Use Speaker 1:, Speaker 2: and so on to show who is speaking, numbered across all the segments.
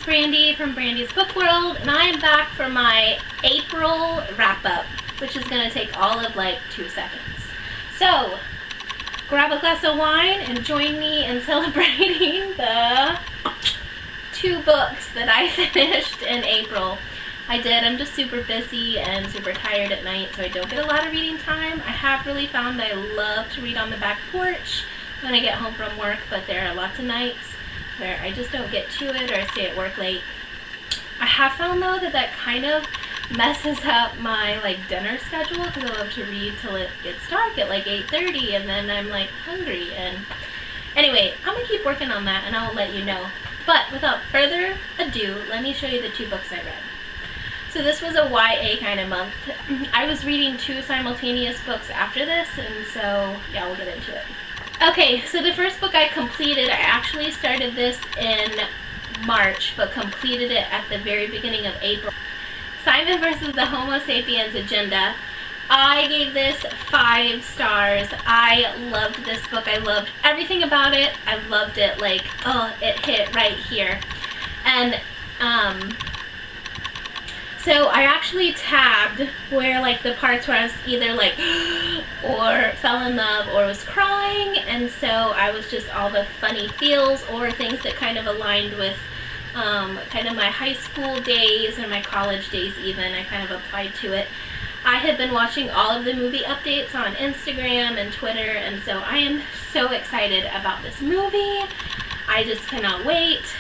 Speaker 1: Brandy from Brandy's Book World, and I am back for my April wrap-up, which is going to take all of like 2 seconds. So, grab a glass of wine and join me in celebrating the 2 books that I finished in April. I'm just super busy and super tired at night, so I don't get a lot of reading time. I have really found I love to read on the back porch when I get home from work, but there are lots of nights where I just don't get to it or I stay at work late. I have found though that kind of messes up my like dinner schedule, because I love to read till it gets dark at like 8:30 and then I'm like hungry. And anyway, I'm gonna keep working on that and I'll let you know. But without further ado, let me show you the 2 books I read. So this was a YA kind of month. I was reading 2 simultaneous books after this, and so yeah, we'll get into it. Okay, so the first book I completed, I actually started this in March, but completed it at the very beginning of April. Simon versus the Homo Sapiens Agenda. I gave this 5 stars. I loved this book. I loved everything about it. I loved it. Like, oh, it hit right here. And, so I actually tabbed where like the parts where I was either like or fell in love or was crying, and so I was just all the funny feels or things that kind of aligned with kind of my high school days or my college days even. I kind of applied to it. I had been watching all of the movie updates on Instagram and Twitter, and so I am so excited about this movie. I just cannot wait.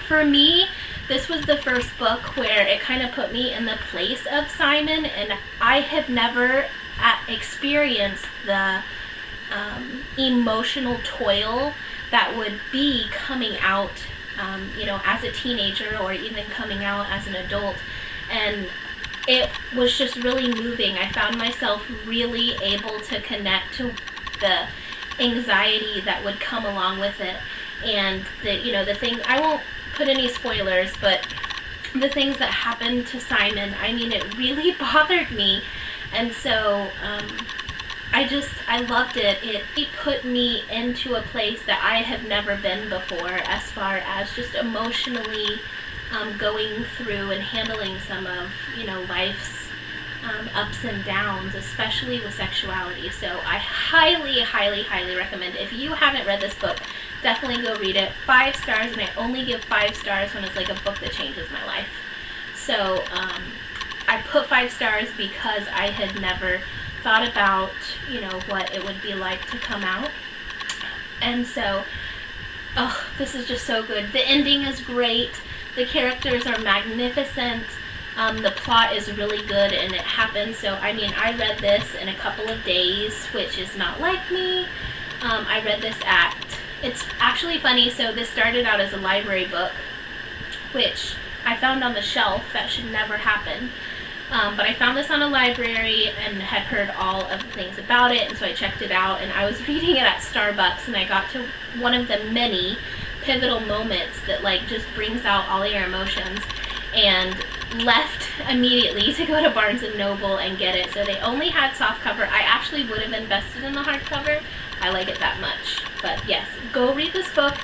Speaker 1: For me, this was the first book where it kind of put me in the place of Simon, and I have never experienced the emotional toil that would be coming out, you know, as a teenager or even coming out as an adult. And it was just really moving. I found myself really able to connect to the anxiety that would come along with it, and the thing, I won't put any spoilers, but the things that happened to Simon, I mean, it really bothered me. And so I loved it. It put me into a place that I have never been before, as far as just emotionally going through and handling some of life's ups and downs, especially with sexuality. So I highly, highly, highly recommend it. If you haven't read this book, definitely go read it. 5 stars, and I only give 5 stars when it's like a book that changes my life. So I put 5 stars because I had never thought about what it would be like to come out. And so this is just so good. The ending is great. The characters are magnificent. The plot is really good, and it happens. So, I mean, I read this in a couple of days, which is not like me. I read this it's actually funny. So this started out as a library book, which I found on the shelf. That should never happen. But I found this on a library and had heard all of the things about it, and so I checked it out, and I was reading it at Starbucks, and I got to one of the many pivotal moments that like just brings out all your emotions, and left immediately to go to Barnes & Noble and get it. So they only had softcover. I actually would have invested in the hardcover. I like it that much. But yes, go read this book,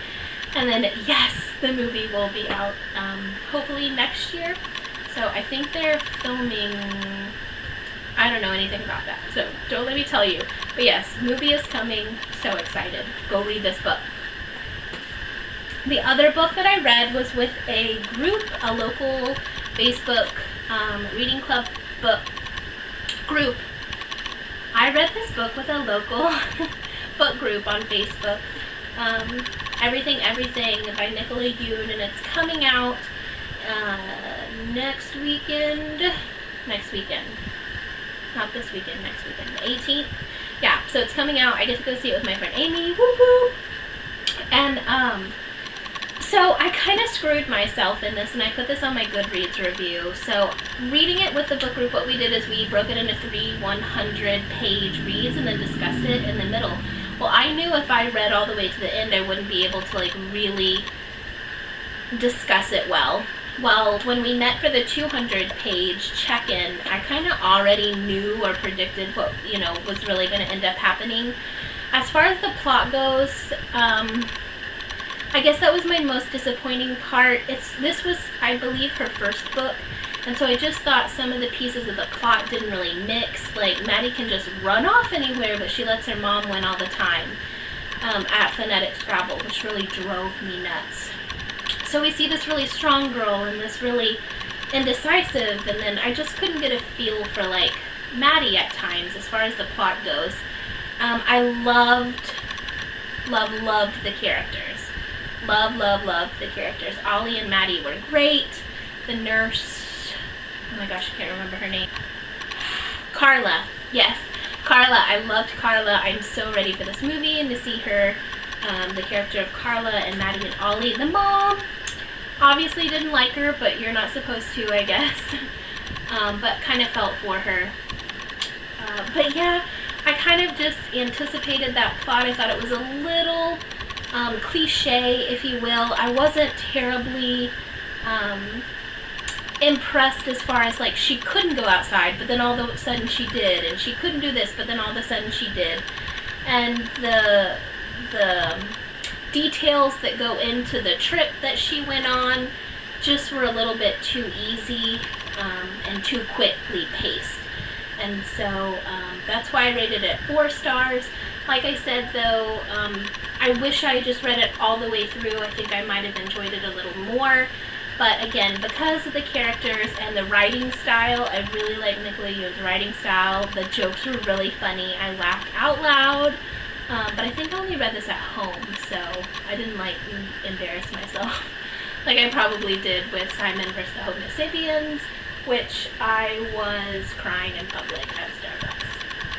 Speaker 1: and then yes, the movie will be out hopefully next year. So I think they're filming, I don't know anything about that, so don't let me tell you. But yes, movie is coming, so excited. Go read this book. The other book that I read was with a group, a local Facebook reading club book group. I read this book with a local book group on Facebook. Everything by Nicola Yoon, and it's coming out next weekend. Not this weekend, next weekend. The 18th. Yeah, so it's coming out. I get to go see it with my friend Amy. Woo woo! And so I kind of screwed myself in this, and I put this on my Goodreads review. So reading it with the book group, what we did is we broke it into 3 100-page reads and then discussed it in the middle. Well, I knew if I read all the way to the end, I wouldn't be able to like really discuss it well. Well, when we met for the 200-page check-in, I kind of already knew or predicted what was really going to end up happening. As far as the plot goes, I guess that was my most disappointing part. This was, I believe, her first book, and so I just thought some of the pieces of the plot didn't really mix. Like, Maddie can just run off anywhere, but she lets her mom win all the time at phonetic Scrabble, which really drove me nuts. So we see this really strong girl and this really indecisive, and then I just couldn't get a feel for, like, Maddie at times as far as the plot goes. I loved the characters. Loved the characters. Ollie and Maddie were great. The nurse, oh my gosh, I can't remember her name. Carla, yes. Carla, I loved Carla. I'm so ready for this movie and to see her, the character of Carla and Maddie and Ollie. The mom obviously didn't like her, but you're not supposed to, I guess. But kind of felt for her. But yeah, I kind of just anticipated that plot. I thought it was a little cliche, if you will. I wasn't terribly impressed as far as, like, she couldn't go outside, but then all of a sudden she did, and she couldn't do this, but then all of a sudden she did. And the details that go into the trip that she went on just were a little bit too easy and too quickly paced. And so that's why I rated it 4 stars. Like I said, though, I wish I just read it all the way through. I think I might have enjoyed it a little more. But again, because of the characters and the writing style, I really like Nicola Yoon's writing style. The jokes were really funny. I laughed out loud. But I think I only read this at home, so I didn't, like, embarrass myself like I probably did with Simon vs. the Homo Sapiens, which I was crying in public at Starbucks.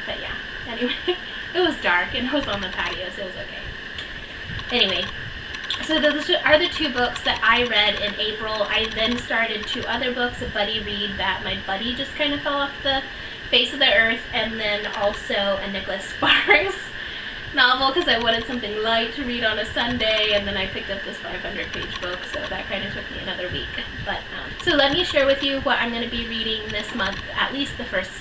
Speaker 1: But yeah, anyway, it was dark and I was on the patio, so it was okay. Anyway, so those are the 2 books that I read in April. I then started 2 other books, a buddy read that my buddy just kind of fell off the face of the earth, and then also a Nicholas Sparks novel because I wanted something light to read on a Sunday, and then I picked up this 500-page book, so that kind of took me another week. But so let me share with you what I'm going to be reading this month, at least the first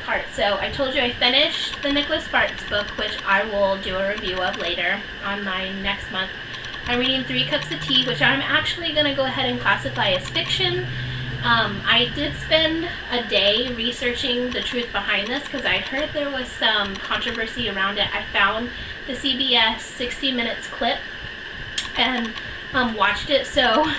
Speaker 1: part. So I told you I finished the Nicholas Sparks book, which I will do a review of later on my next month. I'm reading 3 Cups of Tea, which I'm actually going to go ahead and classify as fiction. I did spend a day researching the truth behind this because I heard there was some controversy around it. I found the CBS 60 Minutes clip and watched it, so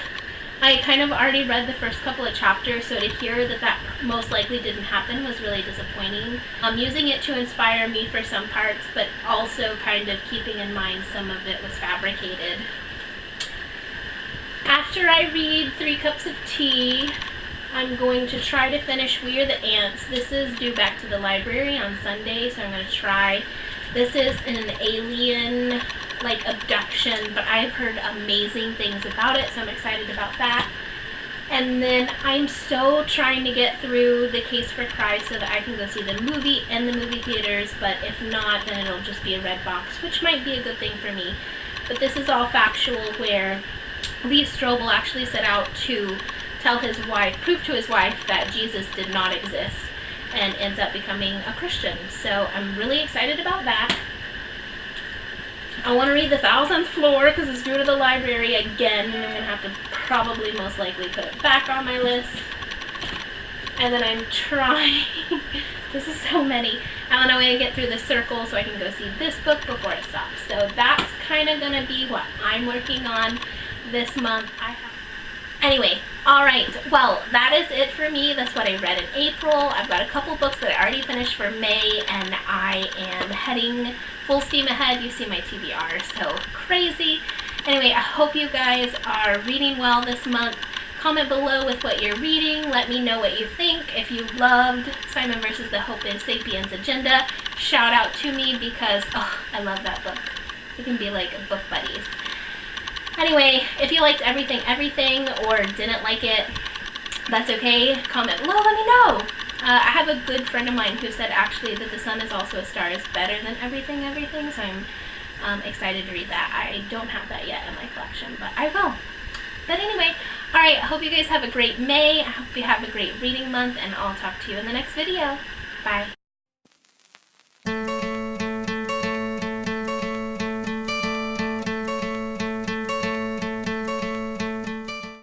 Speaker 1: I kind of already read the first couple of chapters, so to hear that most likely didn't happen was really disappointing. I'm using it to inspire me for some parts, but also kind of keeping in mind some of it was fabricated. After I read 3 Cups of Tea, I'm going to try to finish We Are the Ants. This is due back to the library on Sunday, so I'm going to try. This is an alien, like, abduction, but I've heard amazing things about it, so I'm excited about that. And then I'm so trying to get through The Case for Christ so that I can go see the movie in the movie theaters, but if not, then it'll just be a red box, which might be a good thing for me. But this is all factual, where Lee Strobel actually set out to tell his wife, prove to his wife that Jesus did not exist, and ends up becoming a Christian. So I'm really excited about that. I want to read The 1,000th Floor because it's due to the library again, and I'm going to have to probably most likely put it back on my list. And then I'm trying, this is so many, and then I'm going to get through The Circle so I can go see this book before it stops. So that's kind of going to be what I'm working on this month. Anyway, alright, well, that is it for me. That's what I read in April. I've got a couple books that I already finished for May, and I am heading full steam ahead. You see my TBR, so crazy. Anyway, I hope you guys are reading well this month. Comment below with what you're reading. Let me know what you think. If you loved Simon vs. the Homo Sapiens Agenda, shout out to me because, oh, I love that book. We can be like book buddies. Anyway, if you liked everything, or didn't like it, that's okay. Comment below, let me know. I have a good friend of mine who said actually that The Sun Is Also a Star is better than everything, so I'm excited to read that. I don't have that yet in my collection, but I will. But anyway, alright, I hope you guys have a great May. I hope you have a great reading month, and I'll talk to you in the next video. Bye.